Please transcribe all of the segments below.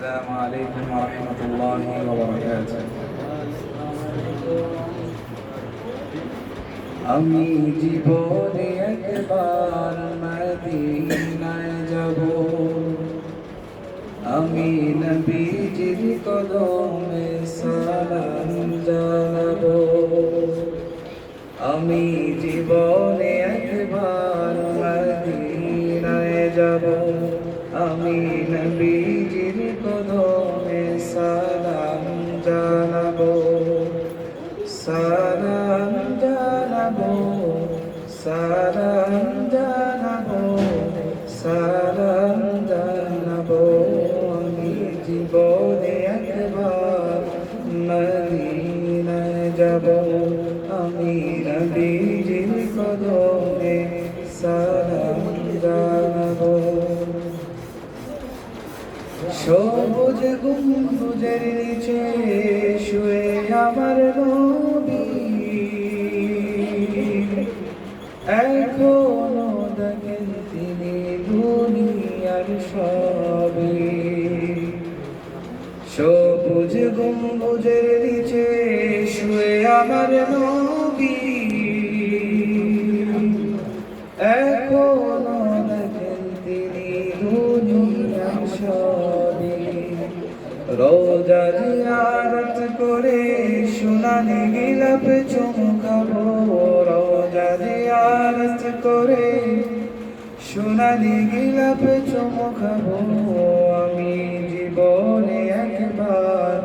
السلام عليكم ورحمة الله وبركاته আমি জীবনে একবার মদিনায় যাব আমি নবীজির কদমে সালাম জানাবো আমি জীবনে একবার মদিনায় যাব আমি নবীজির কদমে সালাম জানাবো সালাম জানাবো সালাম জানাবো সালাম জানাবো আমি জীবনে একবার মদিনায় যাব আমি নবীজির কদমে সালাম জানাবো সবুজ গম্বুজের নিচে শুয়ে আমার নবী এখনো দেখেন তিনি দুনিয়ার সবই সবুজ গম্বুজের নিচে শুয়ে আমার নবী এখনো দেখেন তিনি দুনিয়ার সবই রোজা জিয়ারত করে সোনালি গিলাপ চমকাবো রোজা জিয়ারত করে সোনালি গিলাপ চমকাবো আমি জীবনে একবার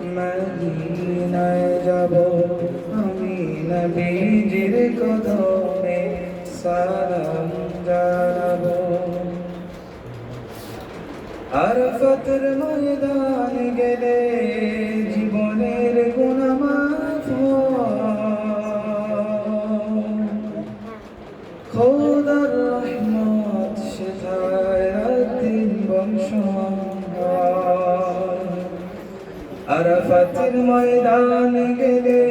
মদিনায় যাব আমি নবীজির কদমে সালাম জানাবো আরাফাতের ময়দান গেলে জীবনের গুনাহ মাফ খোদার রহমত সেথায় দিন বংশ আরাফাতের ময়দান গেলে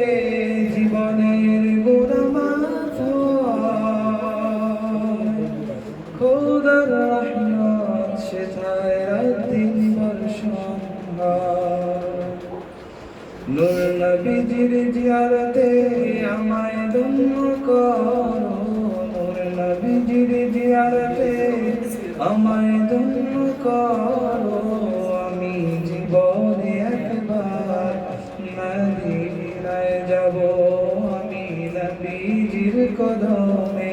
জীবনের গুনাহ মাফ খোদার রহমত সেথায় দিন বর্ষণ নূর নবীজির জিয়ারতে আমায় ধন্য করো নূর নবীজির জিয়ারতে আমায় ধন্য করো আমি জীবনে একবার মদিনায় যাব আমি নবীজির কদমে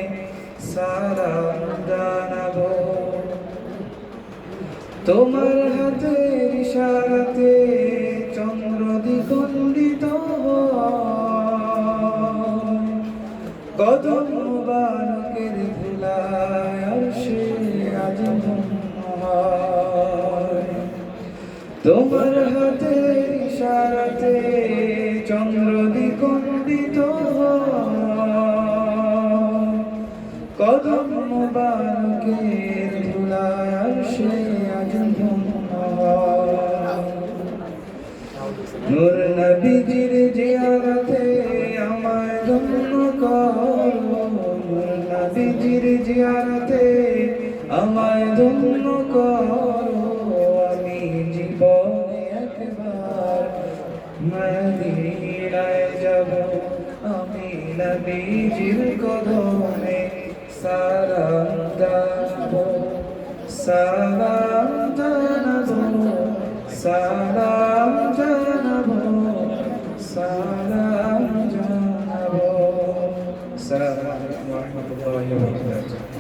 সালাম জানাবো তোমার হাতের ইশারাতে চন্দ্র দ্বিখণ্ডিত কদম মুবারকের ধুলায় আরশে আজিম হয় তোমার হাতের ইশারাতে চন্দ্র দ্বিখণ্ডিত কদম মুবারকের ধুলায় আরশে আজিম নূর নবীজির জিয়ারতে আমায় ধন্য করো নূর নবীজির জিয়ারতে আমায় ধন্য করো আমি জীবনে একবার মদিনায় যাব আমি নবীজির কদমে সালাম জানাবো সালাম জানাবো সালাম জানাবো সালাম জানাবো আসসালামু আলাইকুম ওয়া রাহমাতুল্লাহি ওয়া বারাকাতুহু